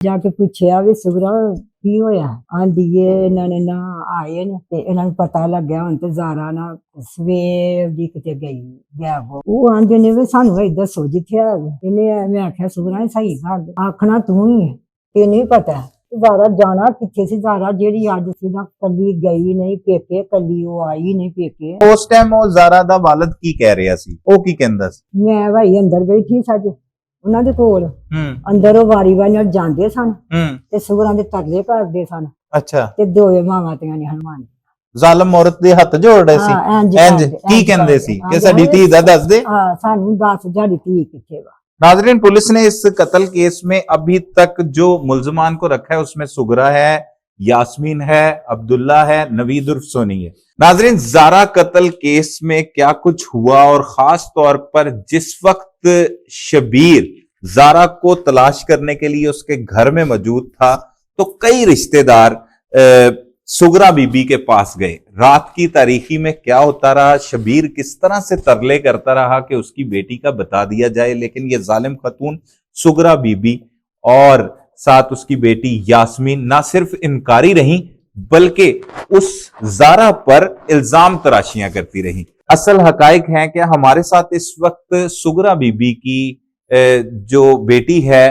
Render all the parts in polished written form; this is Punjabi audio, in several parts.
जाके पूछया भी सुगरा की होया आंदी इन्होंने ना आए ने ते इन्होंने पता लग गया हुण ते ज़ारा ना सवेर दी किते गई गैब हो वो आंदे ने वे सानू भाई दसो जिथे है इन्हें मैं आख्या सुगरा सही गल आखना तू ही है ते नहीं पता ज़ारा जाना किथे सी ज़ारा जेड़ी अज सी ना कली गई नहीं पेके कली वो आई नहीं पेके उस टाइम वो ज़ारा दा वालिद की कह रहा सी ओ की कहंदा सी मैं भाई अंदर बैठी सज ਉਹਨਾਂ ਦੇ ਕੋਲ ਅੰਦਰੋਂ ਵਾਰੀ-ਵਾਰੀ ਨਾਲ ਜਾਂਦੇ ਸਨ ਤੇ ਸੁਗਰਾਂ ਦੇ ਤਰਲੇ ਕਰਦੇ ਸਨ। ਅੱਛਾ ਤੇ ਦੋਵੇਂ ਮਾਵਾਂ ਤੀਆਂ ਨੇ ਹਨੂਮਾਨ ਜ਼ਾਲਮ ਔਰਤ ਦੇ ਹੱਥ ਜੋੜ ਰਹੇ ਸੀ ਇੰਜ ਕੀ ਕਹਿੰਦੇ ਸੀ ਕਿ ਸਾਡੀ ਧੀ ਦਾ ਦੱਸ ਦੇ ਹਾਂ ਸਾਨੂੰ ਦੱਸ ਸਾਡੀ ਧੀ ਕਿੱਥੇ ਵਾ। नाजरीन, पुलिस ने इस कत्ल केस में अभी तक जो मुल्जमान को रखा है उसमें सुगरा है, यास्मीन है, अब्दुल्ला है, नवीद उर्फ सोनी है। नाजरीन, ज़ारा कत्ल केस में क्या कुछ हुआ और खास तौर पर जिस वक्त शबीर ज़ारा को तलाश करने के लिए उसके घर में मौजूद था तो कई रिश्तेदार सुगरा बीबी के पास गए। रात की तारीखी में क्या होता रहा, शबीर किस तरह से तरले करता रहा कि उसकी बेटी का बता दिया जाए, लेकिन ये जालिम खतून सुगरा बीबी और साथ उसकी बेटी यास्मीन ना सिर्फ इनकारी रही बल्कि उस ज़ारा पर इल्जाम तराशियां करती रही। असल हकायक है कि हमारे साथ इस वक्त सुगरा बीबी की जो बेटी है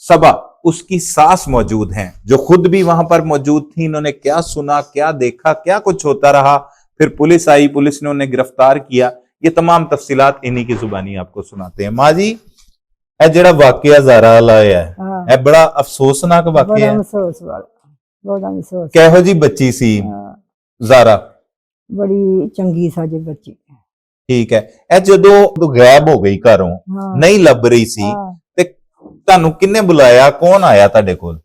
सबा, उसकी सास मौजूद हैं जो खुद भी वहां पर मौजूद थी। इन्होंने क्या सुना, क्या देखा, क्या कुछ होता रहा, फिर पुलिस आई, पुलिस ने उन्हें गिरफ्तार किया, ये तमाम तफसीलात इन्हीं की जुबानी आपको सुनाते हैं। माँ जी, ए जेड़ा वाकया ज़ारा वाला है ए बड़ा अफसोसनाक वाकया है। कहो जी बच्ची सी ज़ारा? बड़ी चंगी साजी बच्ची। ठीक है। ए जदों गायब हो गई घरों नहीं लभ रही सी ਤੁਹਾਨੂੰ ਕਿੰਨੇ ਬੁਲਾਇਆ, ਕੌਣ ਆਇਆ ਤੁਹਾਡੇ ਕੋਲ?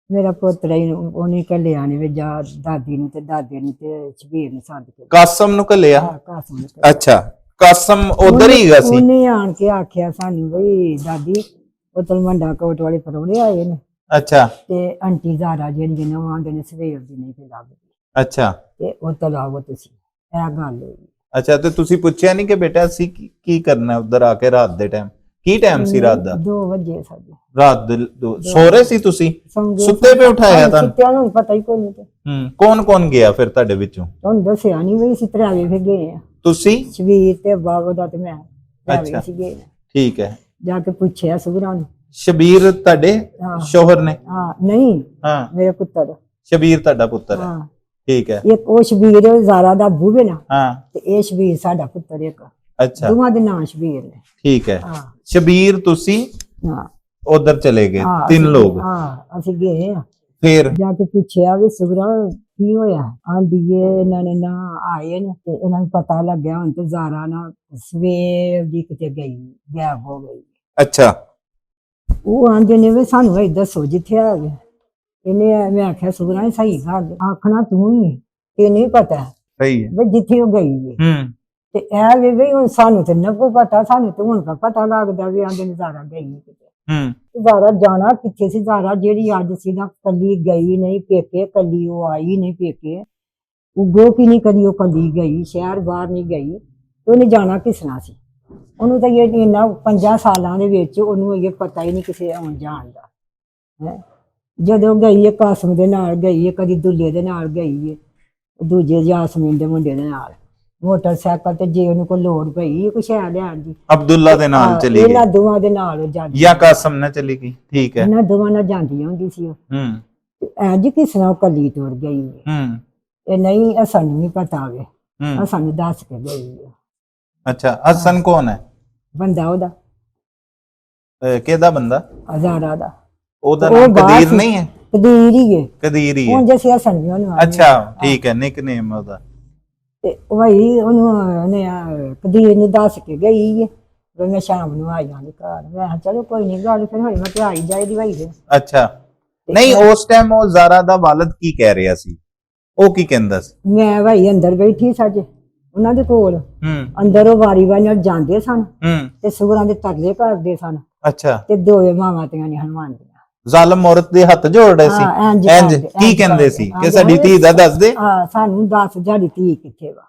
ਮੇਰਾ ਪੁੱਤਰ ਹੀ ਉਹਨੇ ਕੱਲਿਆ ਨੇ ਜਾ ਦਾਦੀ ਨੂੰ ਤੇ ਦਾਦੇ ਨੂੰ ਤੇ ਸ਼ਬੀਰ ਨੂੰ ਸੱਦ ਕੇ ਕਾਸਮ ਨੂੰ ਕੱਲਿਆ? ਹਾਂ ਕਾਸਮ ਨੂੰ। ਅੱਛਾ, ਕਾਸਮ ਉਧਰ ਹੀ ਗਾ ਸੀ? ਉਹਨੇ ਆਣ ਕੇ ਆਖਿਆ ਸਾਨੂੰ ਬਈ ਦਾਦੀ ਉਹ ਤਲਵੰਡਾ ਕੋਟ ਵਾਲੇ ਪਰੌਣੇ ਆਏ ਨੇ। ਅੱਛਾ। ਤੇ ਆਂਟੀ ਜ਼ਾਰਾ ਜਿਹੜੀ ਨੇ ਉਹ ਆਂਦੇ ਨੇ ਸਵੇਰ ਦੀ ਨਹੀਂ ਫਿਰ ਲੱਭਦੀ। ਅੱਛਾ। ਤੇ ਉਹ ਤਲਾਵੋ ਤੁਸੀਂ ਇਹ ਗੱਲ ਹੋਈ। ਅੱਛਾ, ਤੇ ਤੁਸੀਂ ਪੁੱਛਿਆ ਨਹੀਂ ਕਿ ਬੇਟਾ ਅਸੀਂ ਕੀ ਕਰਨਾ ਉਧਰ ਆ ਕੇ ਰਾਤ ਦੇ ਟਾਈਮ? ਕੀ ਟਾਈਮ ਸੀ ਰਾਤ ਦਾ? 2 ਵਜੇ ਸਾਡੇ ਰਾਤ ਦੇ 2 ਸੋ ਰਹੇ ਸੀ ਤੁਸੀਂ? ਸੁੱਤੇ ਪੇ ਉਠਾਇਆ ਤਾਂ? ਸੁੱਤਿਆਂ ਨੂੰ ਪਤਾ ਹੀ ਕੋਈ ਨਹੀਂ। ਕੌਣ ਗਿਆ ਫਿਰ ਤੁਹਾਡੇ ਵਿੱਚੋਂ? ਤੁਹਾਨੂੰ ਦੱਸਿਆ ਨਹੀਂ ਵੀ ਅਸੀਂ ਤਰਾਵੇ ਫਿਰ ਗਏ ਆ। ਤੁਸੀਂ? ਸ਼ਬੀਰ ਤੇ ਬਾਬਾ ਦਾ ਤੇ ਮੈਂ ਤਰਾਵੇ ਸੀ ਗਏ। ਠੀਕ ਹੈ। ਜਾ ਕੇ ਪੁੱਛਿਆ ਸੁਗਰਾਂ ਨੂੰ। ਸ਼ਬੀਰ ਤੁਹਾਡੇ ਸ਼ੋਹਰ ਨੇ? ਹਾਂ ਨਹੀਂ, ਹਾਂ ਮੇਰੇ ਪੁੱਤਰ। ਸ਼ਬੀਰ ਤੁਹਾਡਾ ਪੁੱਤਰ ਹੈ? ਹਾਂ ਠੀਕ ਹੈ। ਇੱਕ ਉਹ ਸ਼ਬੀਰ ਜ਼ਾਰਾ ਦਾ ਬੂਵੇ ਨਾ, ਹਾਂ, ਤੇ ਇਹ ਸ਼ਬੀਰ ਸਾਡਾ ਪੁੱਤਰ ਇੱਕ। ਅੱਛਾ, ਦੋਵਾਂ ਦੇ ਨਾਮ ਸ਼ਬੀਰ ਨੇ। ਠੀਕ ਹੈ। ਸ਼ਬੀਰ ਤੁਸੀਂ ਉਧਰ ਚਲੇ ਗਏ 3 ਲੋग? ਹਾਂ ਅਸੀਂ ਗਏ ਆ। ਫਿਰ ਜਾ ਕੇ ਪੁੱਛਿਆ ਵੀ ਸੁਗਰਾ ਕੀ ਹੋਇਆ ਆਂਦੀ ਇਹਨਾਂ ਨੇ ਨਾ ਆਏ ਨੇ ਤੇ ਇਹਨਾਂ ਨੂੰ ਪਤਾ ਲੱਗਿਆ ਹੁਣ ਤੇ ਜ਼ਾਰਾ ਨਾ ਸਵੇਰ ਦੀ ਕਿਤੇ ਗਈ ਗਾਇਬ ਹੋ ਗਈ। ਅੱਛਾ। ਉਹ ਆਂਦੇ ਨੇ ਵੀ ਸਾਨੂੰ ਭਾਈ ਦੱਸੋ ਜਿੱਥੇ ਆ ਗਏ ਇਹਨੇ। ਮੈਂ ਆਖਿਆ ਸੁਗਰਾ ਸਹੀ ਗੱਲ ਆਖਣਾ ਤੂੰ ਹੀ ਤੇ ਨਹੀਂ ਪਤਾ ਸਹੀ ਹੈ ਵੀ ਜਿੱਥੇ ਉਹ ਗਈ ਹੈ। ਤੇ ਇਹ ਵੀ ਹੁਣ ਸਾਨੂੰ ਤੇ ਨੱਗੋ ਪਤਾ, ਸਾਨੂੰ ਤੇ ਹੁਣ ਪਤਾ ਲੱਗਦਾ ਵੀ ਆਂਦੇ ਨੇ ਜ਼ਾਰਾ ਗਈ ਕਿਤੇ। ਜ਼ਾਰਾ ਜਾਣਾ ਕਿੱਥੇ ਸੀ ਜ਼ਾਰਾ ਜਿਹੜੀ ਅੱਜ ਸੀ ਨਾ ਕੱਲੀ ਗਈ ਨਹੀਂ ਪੇਕੇ, ਕੱਲੀ ਉਹ ਆਈ ਨਹੀਂ ਪੇਕੇ, ਉਗੋ ਕੀ ਨਹੀਂ ਕਦੀ ਉਹ ਕੱਲੀ ਗਈ ਸ਼ਹਿਰ ਬਾਹਰ ਨਹੀਂ ਗਈ ਤੇ ਉਹਨੇ ਜਾਣਾ ਕਿਸਨਾ ਸੀ? ਉਹਨੂੰ ਤਾਂ ਇਹ ਇੰਨਾ 5 ਸਾਲਾਂ ਦੇ ਵਿੱਚ ਉਹਨੂੰ ਇਹ ਪਤਾ ਹੀ ਨਹੀਂ ਕਿਸੇ ਆਉਣ ਜਾਣ ਦਾ। ਜਦੋਂ ਗਈ ਹੈ ਕਾਸਮ ਦੇ ਨਾਲ ਗਈ ਹੈ, ਕਦੀ ਦੁੱਲੇ ਦੇ ਨਾਲ ਗਈ ਹੈ, ਦੂਜੇ ਜਾਸਮੀਨ ਦੇ ਮੁੰਡੇ ਦੇ ਨਾਲ ਮੋਟਰਸਾਈਕਲ ਤੇ ਜੇ ਉਹਨੂੰ ਕੋਈ ਲੋੜ ਪਈ ਕੁਛ ਹੈ ਲਿਆਣ ਦੀ। ਅਬਦੁੱਲਾ ਦੇ ਨਾਲ ਚਲੀ ਗਈ? ਇਹਨਾਂ ਦੋਵਾਂ ਦੇ ਨਾਲ ਜਾਂਦੀ ਜਾਂ ਕਾਸਮ ਨਾਲ ਚਲੀ ਗਈ? ਠੀਕ ਹੈ। ਇਹਨਾਂ ਦੋਵਾਂ ਨਾਲ ਜਾਂਦੀ ਹੁੰਦੀ ਸੀ ਉਹ। ਇੰਜ ਕਿਸ ਨਾਲ ਕੱਲੀ ਤੁਰ ਗਈ ਇਹ ਨਹੀਂ ਸਾਨੂੰ ਨਹੀਂ ਪਤਾ ਵੇ, ਸਾਨੂੰ ਦੱਸ ਕੇ ਗਈ। ਅੱਛਾ, ਹਸਨ ਕੌਣ ਹੈ ਬੰਦਾ? ਉਹਦਾ ਕਿਹਦਾ ਬੰਦਾ? ਜ਼ਾਰਾ ਦਾ। ਉਹਦਾ ਨਾਮ ਕਦੀਰ ਨਹੀਂ ਹੈ? ਕਦੀਰ ਹੀ ਹੈ। ਕਦੀਰ ਹੀ ਹੈ। ਹੁਣ ਜਿਵੇਂ ਹਸਨ ਵੀ ਉਹਨੂੰ। ਅੱਛਾ ਠੀਕ ਹੈ, ਨਿਕਨੇਮ ਉਹਦਾ। ਤੇ ਵਹੀ ਉਹਨੂੰ ਉਹਨੇ ਕਦੀਰ ਨੂੰ ਦੱਸ ਕੇ ਗਈ ਹੈ ਵੀ ਮੈਂ ਸ਼ਾਮ ਨੂੰ ਆ ਜਾਵਾਂਗੀ ਘਰ। ਮੈਂ ਕਿਹਾ ਚਲੋ ਕੋਈ ਨਹੀਂ ਗੱਲ ਫਿਰ ਹੌਲੀ ਮੈਂ ਤੇ ਆਈ ਜਾਏਗੀ ਭਾਈ ਦੇ। ਅੱਛਾ। ਨਹੀਂ ਉਸ ਟਾਈਮ ਉਹ ਜ਼ਾਰਾ ਦਾ ਵਾਲਿਦ ਕੀ ਕਹਿ ਰਿਹਾ ਸੀ? ਉਹ ਕੀ ਕਹਿੰਦਾ ਸੀ? ਮੈਂ ਭਾਈ ਅੰਦਰ ਬੈਠੀ ਸੱਜ ਉਹਨਾਂ ਦੇ ਕੋਲ। ਅੰਦਰੋਂ ਵਾਰੀ-ਵਾਰੀ ਨਾਲ ਜਾਂਦੇ ਸਨ ਤੇ ਸੁਗਰਾਂ ਦੇ ਤਰਲੇ ਕਰਦੇ ਸਨ। ਅੱਛਾ। ਤੇ ਦੋਵੇਂ ਮਾਵਾਂ ਤੀਆਂ ਨੇ ਹਨੂਮਾਨ ਦੀਆਂ। ਜ਼ਾਲਮ ਔਰਤ ਦੇ ਹੱਥ ਜੋੜ ਰਹੇ ਸੀ ਇੰਜ ਕੀ ਕਹਿੰਦੇ ਸੀ ਕਿ ਸਾਡੀ ਧੀ ਦਾ ਦੱਸ ਦੇ? ਹਾਂ ਸਾਨੂੰ ਦੱਸ ਸਾਡੀ ਧੀ ਕਿੱਥੇ ਵਾ,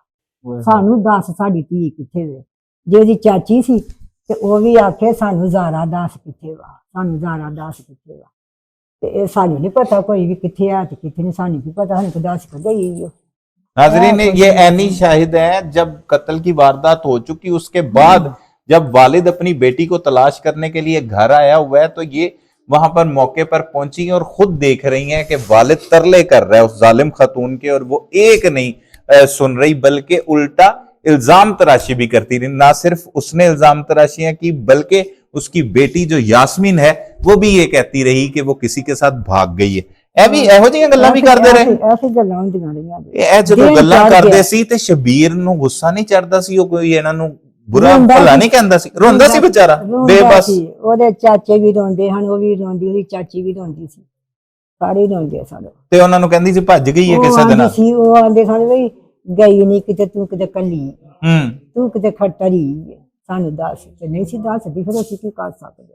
ਸਾਨੂੰ ਦੱਸ ਸਾਡੀ ਧੀ ਕਿੱਥੇ ਵੇ। ਜੇ ਉਹਦੀ ਚਾਚੀ ਸੀ ਤੇ ਉਹ ਵੀ ਆਖੇ ਸਾਨੂੰ ਜ਼ਾਰਾ ਦੱਸ ਕਿੱਥੇ ਵਾ, ਸਾਨੂੰ ਜ਼ਾਰਾ ਦੱਸ ਕਿੱਥੇ ਵਾ। ਤੇ ਸਾਨੂੰ नहीं पता कोई भी किथे है ते किथे नहीं, सानू की पता, सानू तो दस कर गई हो। नाजरीन, ये ऐनी शाहिद है जब कत्ल की वारदात हो चुकी उसके बाद जब वालिद अपनी बेटी को तलाश करने के लिए घर आया हुआ है, तो ये वहां पर मौके पर पहुंची हैं और खुद देख रही हैं कि वालिद तरले कर रहा है उस जालिम खातून के, और वो एक नहीं सुन रही बल्कि उल्टा इल्जाम तराशी भी करती रही। ना सिर्फ उसने इल्जाम तराशियां की बल्कि उसकी बेटी जो यास्मीन है वो भी ये कहती रही कि वो किसी के साथ भाग गई है। ਇਹ ਵੀ ਇਹੋ ਜਿਹੀਆਂ ਗੱਲਾਂ ਵੀ ਕਰਦੇ ਰਹੇ। ਐਸੀ ਗੱਲਾਂ ਹੁੰਦੀਆਂ ਰਹੀਆਂ। ਇਹ ਜਦੋਂ ਗੱਲਾਂ ਕਰਦੇ ਸੀ ਤੇ ਸ਼ਬੀਰ ਨੂੰ ਗੁੱਸਾ ਨਹੀਂ ਚੜਦਾ ਸੀ? ਉਹ ਕੋਈ ਇਹਨਾਂ ਨੂੰ ਬੁਰਾ ਭਲਾ ਨਹੀਂ ਕਹਿੰਦਾ ਸੀ? ਰੋਂਦਾ ਸੀ ਵਿਚਾਰਾ ਬੇਬਸ। ਉਹਦੇ ਚਾਚੇ ਵੀ ਰੋਂਦੇ ਹਨ, ਉਹ ਵੀ ਰੋਂਦੀ, ਉਹਦੀ ਚਾਚੀ ਵੀ ਰੋਂਦੀ ਸੀ, ਸਾਰੇ ਰੋਂਦੇ ਸਾਡੇ। ਤੇ ਉਹਨਾਂ ਨੂੰ ਕਹਿੰਦੀ ਸੀ ਭੱਜ ਗਈ ਹੈ ਕਿਸੇ ਦਿਨ ਸੀ? ਉਹ ਆਂਦੇ ਸਨ ਵੀ ਗਈ ਨਹੀਂ ਕਿਤੇ, ਤੂੰ ਕਿਤੇ ਕੱਲੀ, ਤੂੰ ਕਿਤੇ ਖੱਟਰੀ, ਸਾਨੂੰ ਦੱਸ। ਤੇ ਨਹੀਂ ਸੀ ਦੱਸਦੀ, ਫਿਰ ਅਸੀਂ ਕੀ ਕਰ ਸਕਦੇ?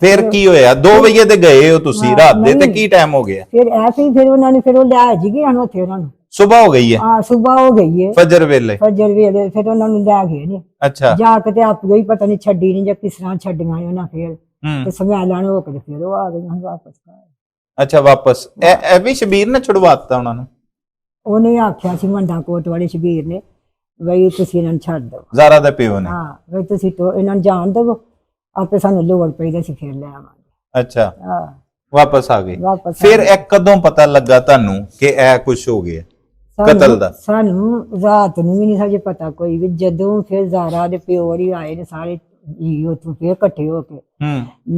ਫਿਰ ਕੀ ਹੋਇਆ? 2 ਵਜੇ ਤੇ ਗਏ ਹੋ ਤੁਸੀਂ ਰਾਤ ਦੇ, ਤੇ ਕੀ ਟਾਈਮ ਹੋ ਗਿਆ? ਫਿਰ ਐਸੇ ਹੀ ਫਿਰ ਉਹਨਾਂ ਨੇ ਫਿਰ ਉਹ ਲੈ ਜੀ ਗਏ ਹਨ ਉੱਥੇ, ਉਹਨਾਂ ਨੂੰ ਸਵੇਰ ਹੋ ਗਈ ਹੈ। ਹਾਂ ਸਵੇਰ ਹੋ ਗਈ ਹੈ, ਫਜਰ ਵੇਲੇ। ਫਜਰ ਵੇਲੇ ਫਿਰ ਉਹਨਾਂ ਨੂੰ ਲੈ ਗਏ ਨੇ। ਅੱਛਾ। ਜਾ ਕੇ ਤੇ ਆਪੇ ਹੀ ਪਤਾ ਨਹੀਂ ਛੱਡੀ ਨਹੀਂ ਜਾਂ ਕਿਸ ਤਰ੍ਹਾਂ ਛੱਡੀਆਂ ਨੇ ਉਹਨਾਂ, ਫਿਰ ਤੇ ਸਮੈਲਾਂ ਹੋ ਕੇ ਫਿਰ ਉਹ ਆ ਗਈਆਂ ਵਾਪਸ। ਅੱਛਾ ਵਾਪਸ। ਇਹ ਵੀ ਸ਼ਬੀਰ ਨੇ ਛੁਡਵਾਤਾ ਉਹਨਾਂ ਨੂੰ? ਉਹਨੇ ਆਖਿਆ ਸੀ ਮੰਡਾ ਕੋਟ ਵਾਲੇ ਸ਼ਬੀਰ ਨੇ ਬਈ ਤੁਸੀਂ ਇਹਨਾਂ ਨੂੰ ਛੱਡ ਦਿਓ। ਜ਼ਾਰਾ ਦੇ ਪਿਓ ਨੇ? ਹਾਂ ਬਈ ਤੁਸੀਂ ਇਹਨਾਂ ਨੂੰ ਜਾਣ ਦਿਓ, ਆਪੇ ਸਾਨੂੰ ਲੋੜ ਪਈ ਤੇ ਅਸੀਂ ਫਿਰ ਲੈ ਆਵਾਂਗੇ। ਅੱਛਾ। ਹਾਂ ਵਾਪਸ ਆ ਗਏ। ਫਿਰ ਇਹ ਕਦੋਂ ਪਤਾ ਲੱਗਾ ਤੁਹਾਨੂੰ ਕਿ ਇਹ ਕੁਝ ਹੋ ਗਿਆ ਕਤਲ ਦਾ? ਸਾਨੂੰ ਰਾਤ ਨੂੰ ਵੀ ਨਹੀਂ ਸਾਜੇ ਪਤਾ ਕੋਈ ਵੀ, ਜਦੋਂ ਫਿਰ ਜ਼ਾਰਾ ਦੇ ਪਿਓ ਹੀ ਆਏ ਨੇ ਸਾਰੇ ਜੀ ਉੱਥੋਂ ਫਿਰ ਇਕੱਠੇ ਹੋ ਕੇ,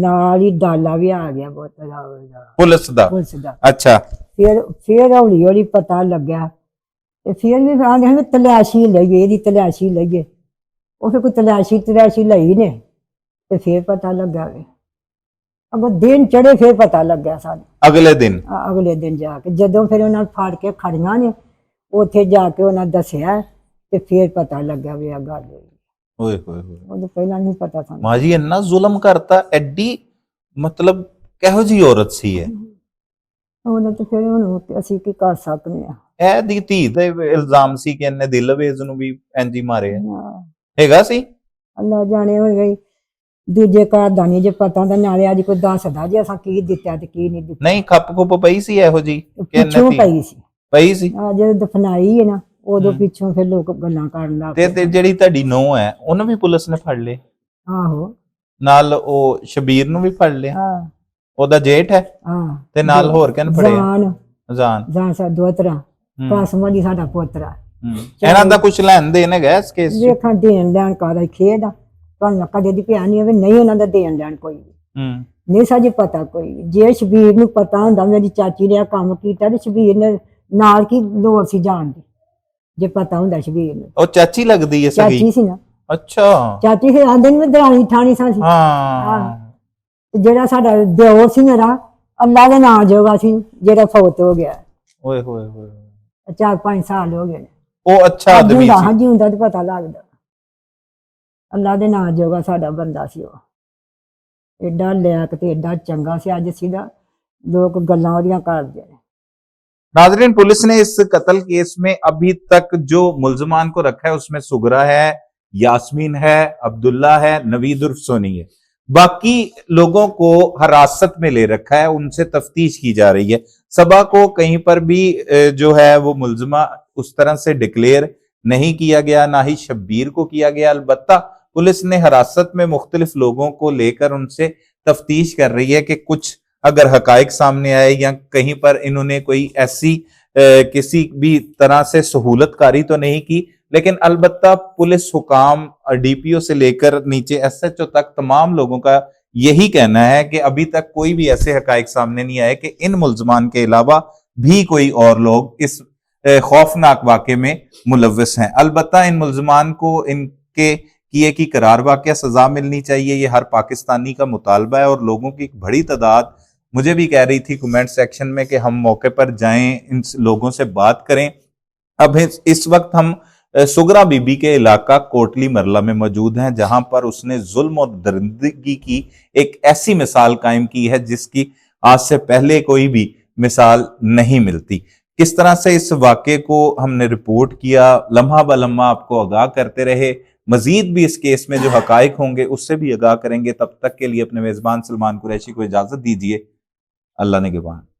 ਨਾਲ ਹੀ ਡਾਲਾ ਵੀ ਆ ਗਿਆ ਬਹੁਤ ਪੁਲਿਸ ਦਾ। ਅੱਛਾ। ਫਿਰ ਹੌਲੀ ਹੌਲੀ ਪਤਾ ਲੱਗਿਆ ਤੇ ਫਿਰ ਵੀ ਆਂਦੇ ਹਨ ਤਲਾਸ਼ੀ ਲਈਏ, ਇਹਦੀ ਤਲਾਸ਼ੀ ਲਈਏ। ਉਹ ਫਿਰ ਕੋਈ ਤਲਾਸ਼ੀ ਲਈ ਨੇ ਤੇ ਫਿਰ ਪਤਾ ਲੱਗਾ ਵੇ। ਅਗੋ ਦਿਨ ਚੜੇ ਫਿਰ ਪਤਾ ਲੱਗਿਆ ਸਾਨੂੰ ਅਗਲੇ ਦਿਨ ਜਾ ਕੇ, ਜਦੋਂ ਫਿਰ ਉਹਨਾਂ ਫਾੜ ਕੇ ਖੜੀਆਂ ਨੇ ਉੱਥੇ ਜਾ ਕੇ ਉਹਨਾਂ ਦੱਸਿਆ ਤੇ ਫਿਰ ਪਤਾ ਲੱਗਾ ਵੀ ਆ ਗੱਲ ਹੋਈ। ਓਏ ਹੋਏ ਹੋਏ, ਉਹ ਪਹਿਲਾਂ ਨਹੀਂ ਪਤਾ ਸਾਨੂੰ। ਮਾਂ ਜੀ ਇੰਨਾ ਜ਼ੁਲਮ ਕਰਤਾ, ਐਡੀ ਮਤਲਬ ਕਿਹੋ ਜੀ ਔਰਤ ਸੀ ਇਹ? ਉਹਨਾਂ ਤੇ ਫਿਰ ਉਹਨੂੰ ਅਸੀਂ ਕੀ ਕਰ ਸਕਦੇ ਆ? ਇਹ ਦੀ ਧੀ ਤੇ ਇਲਜ਼ਾਮ ਸੀ ਕਿ ਇਹਨੇ ਦਿਲਵੇਜ਼ ਨੂੰ ਵੀ ਇੰਜੀ ਮਾਰਿਆ, ਹੈਗਾ ਸੀ? ਅੱਲਾ ਜਾਣੇ ਹੋ ਗਈ ਦੂਜੇ ਘਰ ਦਾ ਨਹੀਂ ਜੇ ਪਤਾ ਤਾਂ, ਨਾਲੇ ਅੱਜ ਕੋਈ ਦੱਸਦਾ ਜੇ ਅਸਾਂ ਕੀ ਦਿੱਤਾ ਤੇ ਕੀ ਨਹੀਂ ਦਿੱਤਾ। ਨਹੀਂ ਖੱਪ ਪਈ ਸੀ ਇਹੋ ਜੀ? ਪਿੱਛੋਂ ਪਈ ਸੀ ਆ ਜਦੋਂ ਦਫਨਾਈ ਹੈ ਨਾ, ਉਦੋਂ ਪਿੱਛੋਂ ਫਿਰ ਲੋਕ ਗੱਲਾਂ ਕਰਨ ਲੱਗ ਪਏ। ਤੇ ਜਿਹੜੀ ਤੁਹਾਡੀ ਨੂੰਹ ਹੈ ਉਹਨੂੰ ਵੀ ਪੁਲਿਸ ਨੇ ਫੜ ਲਿਆ? ਆਹੋ। ਨਾਲ ਉਹ ਸ਼ਬੀਰ ਨੂੰ ਵੀ ਫੜ ਲਿਆ? ਹਾਂ। ਉਹਦਾ ਜੇਠ ਹੈ? ਹਾਂ। ਤੇ ਨਾਲ ਹੋਰ ਕਿਹਨ ਫੜਿਆ? ਜਾਨ ਸਾ ਦੋਤਰਾ ਕਾਸਮਾ ਦੀ ਸਾਡਾ ਪੋਤਰਾ। ਇਹਨਾਂ ਦਾ ਕੁਝ ਲੈਣ ਦੇਣ ਹੈਗਾ ਇਸ ਕੇਸ ਚ? ਵੇਖਾਂ ਦੇਣ ਲੈਣ ਕਾਦਾ ਖੇਡ ਆ, ਤੁਹਾਨੂੰ ਕਦੇ ਦੀ ਪਿਆ ਨਹੀਂ ਹੋਵੇ, ਨਹੀਂ ਉਹਨਾਂ ਦਾ ਦੇਣ ਲੈਣ ਕੋਈ ਨਹੀਂ ਸਾਜੇ ਪਤਾ ਕੋਈ। ਜੇ ਸ਼ਬੀਰ ਨੂੰ ਪਤਾ ਹੁੰਦਾ ਮੇਰੀ ਚਾਚੀ ਨੇ ਆ ਕੰਮ ਕੀਤਾ ਤੇ ਸ਼ਬੀਰ ਨੇ ਨਾਲ ਕੀ ਲੋੜ ਸੀ ਜਾਣ ਦੀ, ਜੇ ਪਤਾ ਹੁੰਦਾ ਸ਼ਬੀਰ ਨੂੰ। ਉਹ ਚਾਚੀ ਲੱਗਦੀ ਹੈ? ਚਾਚੀ ਸੀ ਨਾ। ਅੱਛਾ। ਚਾਚੀ ਫਿਰ ਆਂਦੇ ਨੇ ਦਰਾਣੀ ਠਾਣੀ ਸਾਂ ਸੀ। ਹਾਂ। ਜਿਹੜਾ ਸਾਡਾ ਦਿਓਰ ਸੀ ਮੇਰਾ, ਅੱਲਾ ਦੇ ਨਾਂ ਜੋਗਾ ਸੀ, ਜਿਹੜਾ ਫੌਤ ਹੋ ਗਿਆ। ਓਏ ਹੋਏ ਹੋਏ, 4-5 ਸਾਲ ਹੋ ਗਏ। ਉਹ ਅੱਛਾ ਆਦਮੀ ਸੀ? ਹਾਂ ਜਿਉਂਦਾ ਤੇ ਪਤਾ ਲੱਗਦਾ। ਅੱਲਾ ਦੇ ਨਾਂ ਜੋਗਾ ਸਾਡਾ ਬੰਦਾ ਸੀ ਉਹ, ਐਡਾ ਲਿਆਕ ਤੇ ਐਡਾ ਚੰਗਾ ਸੀ। ਅੱਜ ਸਿੱਧਾ ਲੋਕ ਗੱਲਾਂ ਉਹਦੀਆਂ ਕਰਦੇ ਨੇ। नाजरीन, पुलिस ने इस कत्ल केस में अभी तक जो मुल्जमान को रखा है उसमें सुगरा है, यास्मीन है, अब्दुल्ला है, नवीद उर्फ सोनी है। बाकी लोगों को हिरासत में ले रखा है, उनसे तफ्तीश की जा रही है। सबा को कहीं पर भी जो है वो मुल्जमा उस तरह से डिक्लेयर नहीं किया गया, ना ही शब्बीर को किया गया। अलबत्ता पुलिस ने हिरासत में मुख्तलिफ लोगों को लेकर उनसे तफ्तीश कर रही है कि कुछ अगर हकाइक सामने आए या कहीं पर इन्होंने कोई ऐसी किसी भी तरह से सहूलतकारी तो नहीं की। लेकिन अलबत्ता पुलिस हुकाम डीपीओ से लेकर नीचे एसएचओ तक तमाम लोगों का यही कहना है कि अभी तक कोई भी ऐसे हकाइक सामने नहीं आए कि इन मुल्जमान के अलावा भी कोई और लोग इस खौफनाक वाक़े में मुलव्वस हैं। अलबत्ता इन मुल्जमान को इनके किए की करार वाक़या सजा मिलनी चाहिए, ये हर पाकिस्तानी का मुतालबा है। और लोगों की एक बड़ी तादाद मुझे भी कह रही थी कमेंट सेक्शन में कि हम मौके पर जाएं, इन लोगों से बात करें। अब इस वक्त हम सुगरा बीबी के इलाका कोटली मरला में मौजूद हैं, जहां पर उसने जुल्म और दरिंदगी की एक ऐसी मिसाल कायम की है जिसकी आज से पहले कोई भी मिसाल नहीं मिलती। किस तरह से इस वाक़े को हमने रिपोर्ट किया, लम्हा ब लम्हा आपको आगाह करते रहे। मजीद भी इस केस में जो हकाइक होंगे उससे भी आगाह करेंगे। तब तक के लिए अपने मेजबान सलमान कुरैशी को इजाजत दीजिए। अल्लाह ने निगहबान।